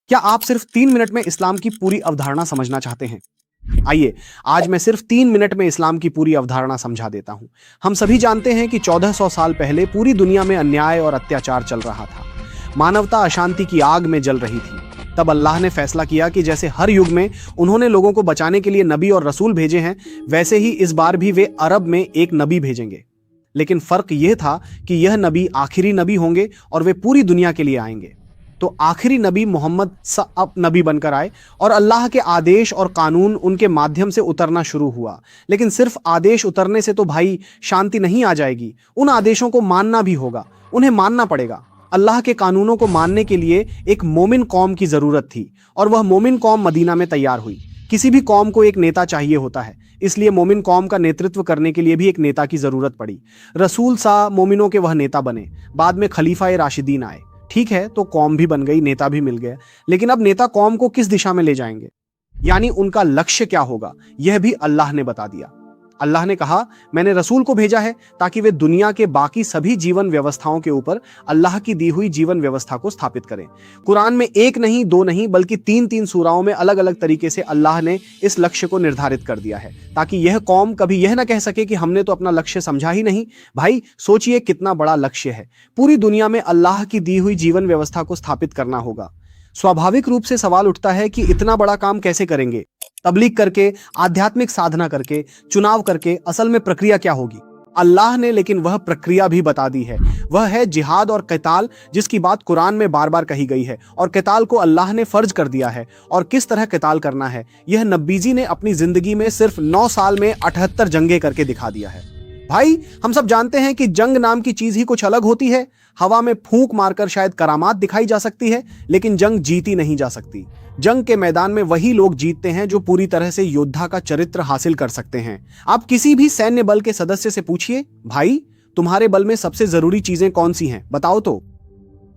क्या आप सिर्फ 3 मिनट में इस्लाम की पूरी अवधारणा समझना चाहते हैं? आइए, आज मैं सिर्फ 3 मिनट में इस्लाम की पूरी अवधारणा समझा देता हूं। हम सभी जानते हैं कि 1400 साल पहले पूरी दुनिया में अन्याय और अत्याचार चल रहा था। मानवता अशांति की आग में जल रही थी। तब अल्लाह ने फैसला किया कि जैसे हर युग में उन्होंने लोगों को बचाने के लिए नबी और रसूल भेजे हैं, वैसे ही इस बार भी वे अरब में एक नबी भेजेंगे। लेकिन फर्क यह था कि यह नबी आखिरी नबी होंगे और वे पूरी दुनिया के लिए आएंगे। तो आखिरी नबी मोहम्मद अब नबी बनकर आए और अल्लाह के आदेश और कानून उनके माध्यम से उतरना शुरू हुआ। लेकिन सिर्फ आदेश उतरने से तो भाई शांति नहीं आ जाएगी। उन आदेशों को मानना भी होगा, उन्हें मानना पड़ेगा। अल्लाह के कानूनों को मानने के लिए एक मोमिन कौम की जरूरत थी और वह मोमिन कौम मदीना में तैयार हुई। किसी भी कौम को एक नेता चाहिए होता है, इसलिए मोमिन कौम का नेतृत्व करने के लिए भी एक नेता की जरूरत पड़ी। रसूल सा मोमिनों के वह नेता बने। बाद में खलीफा ए राशिदीन आए। ठीक है, तो कौम भी बन गई, नेता भी मिल गया। लेकिन अब नेता कौम को किस दिशा में ले जाएंगे, यानी उनका लक्ष्य क्या होगा, यह भी अल्लाह ने बता दिया। अल्लाह ने कहा, मैंने रसूल को भेजा है ताकि वे दुनिया के बाकी सभी जीवन व्यवस्थाओं के ऊपर अल्लाह की दी हुई जीवन व्यवस्था को स्थापित करें। कुरान में एक नहीं, दो नहीं, बल्कि तीन तीन सूराओं में अलग अलग तरीके से अल्लाह ने इस लक्ष्य को निर्धारित कर दिया है, ताकि यह कौम कभी यह ना कह सके कि हमने तो अपना लक्ष्य समझा ही नहीं। भाई सोचिए कितना बड़ा लक्ष्य है। पूरी दुनिया में अल्लाह की दी हुई जीवन व्यवस्था को स्थापित करना होगा। स्वाभाविक रूप से सवाल उठता है कि इतना बड़ा काम कैसे करेंगे? तबलीग करके, आध्यात्मिक साधना करके, चुनाव करके? असल में प्रक्रिया क्या होगी? अल्लाह ने लेकिन वह प्रक्रिया भी बता दी है। वह है जिहाद और क़िताल, जिसकी बात कुरान में बार बार कही गई है। और क़िताल को अल्लाह ने फर्ज कर दिया है। और किस तरह क़िताल करना है, यह नबीजी ने अपनी जिंदगी में सिर्फ 9 साल में 78 जंगें करके दिखा दिया है। भाई हम सब जानते हैं कि जंग नाम की चीज ही कुछ अलग होती है। हवा में फूंक मारकर शायद करामात दिखाई जा सकती है, लेकिन जंग जीती नहीं जा सकती। जंग के मैदान में वही लोग जीतते हैं जो पूरी तरह से योद्धा का चरित्र हासिल कर सकते हैं। आप किसी भी सैन्य बल के सदस्य से पूछिए, भाई तुम्हारे बल में सबसे जरूरी चीजें कौन सी हैं, बताओ तो।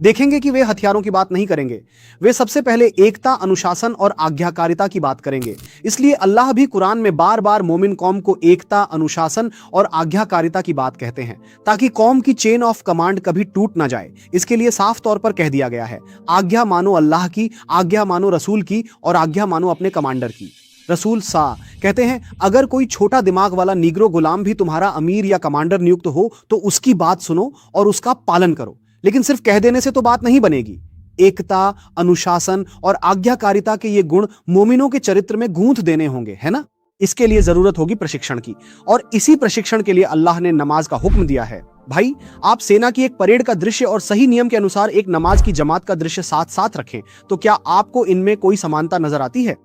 देखेंगे कि वे हथियारों की बात नहीं करेंगे। वे सबसे पहले एकता, अनुशासन और आज्ञाकारिता की बात करेंगे। इसलिए अल्लाह भी कुरान में बार बार मोमिन कौम को एकता, अनुशासन और आज्ञाकारिता की बात कहते हैं, ताकि कौम की चेन ऑफ कमांड कभी टूट ना जाए। इसके लिए साफ तौर पर कह दिया गया है, आज्ञा मानो अल्लाह की, आज्ञा मानो रसूल की और आज्ञा मानो अपने कमांडर की। रसूल सा कहते हैं, अगर कोई छोटा दिमाग वाला नीग्रो गुलाम भी तुम्हारा अमीर या कमांडर नियुक्त हो तो उसकी बात सुनो और उसका पालन करो। लेकिन सिर्फ कह देने से तो बात नहीं बनेगी। एकता, अनुशासन और आज्ञाकारिता के ये गुण मोमिनों के चरित्र में गूंथ देने होंगे, है ना? इसके लिए जरूरत होगी प्रशिक्षण की, और इसी प्रशिक्षण के लिए अल्लाह ने नमाज का हुक्म दिया है। भाई आप सेना की एक परेड का दृश्य और सही नियम के अनुसार एक नमाज की जमात का दृश्य साथ साथ रखें, तो क्या आपको इनमें कोई समानता नजर आती है?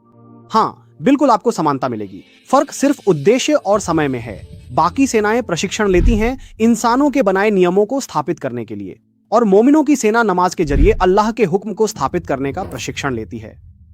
हाँ, बिल्कुल आपको समानता मिलेगी। फर्क सिर्फ उद्देश्य और समय में है। बाकी सेनाएं प्रशिक्षण लेती हैं इंसानों के बनाए नियमों को स्थापित करने के लिए, और मोमिनों की सेना नमाज के जरिए अल्लाह के हुक्म को स्थापित करने का प्रशिक्षण लेती है।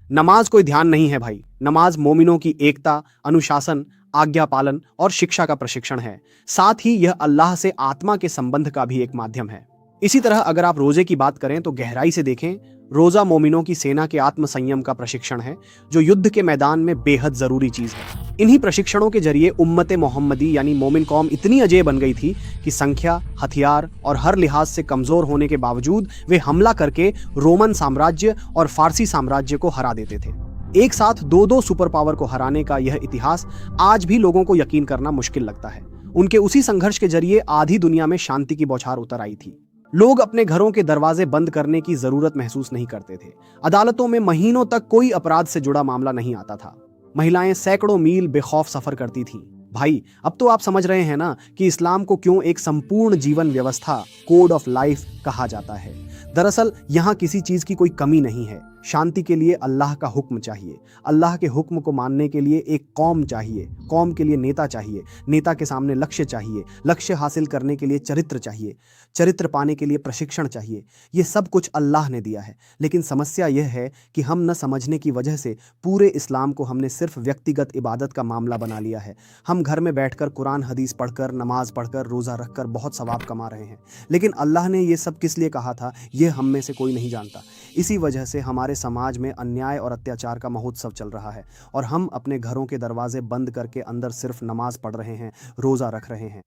नमाज कोई ध्यान नहीं है भाई, नमाज मोमिनों की एकता, अनुशासन, आज्ञा पालन और शिक्षा का प्रशिक्षण है। साथ ही यह अल्लाह से आत्मा के संबंध का भी एक माध्यम है। इसी तरह अगर आप रोजे की बात करें तो गहराई से देखें, रोजा मोमिनों की सेना के आत्म संयम का प्रशिक्षण है, जो युद्ध के मैदान में बेहद जरूरी चीज है। इन्हीं प्रशिक्षणों के जरिए उम्मत मोहम्मदी यानी मोमिन कौम इतनी अजेय बन गई थी कि संख्या, हथियार और हर लिहाज से कमजोर होने के बावजूद वे हमला करके रोमन साम्राज्य और फारसी साम्राज्य को हरा देते थे। एक साथ दो दो सुपर पावर को हराने का यह इतिहास आज भी लोगों को यकीन करना मुश्किल लगता है। उनके उसी संघर्ष के जरिए आधी दुनिया में शांति की बौछार उतर आई थी। लोग अपने घरों के दरवाजे बंद करने की जरूरत महसूस नहीं करते थे। अदालतों में महीनों तक कोई अपराध से जुड़ा मामला नहीं आता था। महिलाएं सैकड़ों मील बेखौफ सफर करती थीं। भाई अब तो आप समझ रहे हैं ना कि इस्लाम को क्यों एक संपूर्ण जीवन व्यवस्था, कोड ऑफ लाइफ कहा जाता है। दरअसल यहाँ किसी चीज की कोई कमी नहीं है। शांति के लिए अल्लाह का हुक्म चाहिए, अल्लाह के हुक्म को मानने के लिए एक कौम चाहिए, कौम के लिए नेता चाहिए, नेता के सामने लक्ष्य चाहिए, लक्ष्य हासिल करने के लिए चरित्र चाहिए, चरित्र पाने के लिए प्रशिक्षण चाहिए। ये सब कुछ अल्लाह ने दिया है। लेकिन समस्या यह है कि हम न समझने की वजह से पूरे इस्लाम को हमने सिर्फ व्यक्तिगत इबादत का मामला बना लिया है। हम घर में बैठकर कुरान हदीस पढ़कर, नमाज पढ़कर, रोज़ा रखकर बहुत सवाब कमा रहे हैं, लेकिन अल्लाह ने ये सब किस लिए कहा था, ये हम में से कोई नहीं जानता। इसी वजह से हमारे समाज में अन्याय और अत्याचार का महोत्सव चल रहा है, और हम अपने घरों के दरवाजे बंद करके अंदर सिर्फ नमाज पढ़ रहे हैं, रोज़ा रख रहे हैं।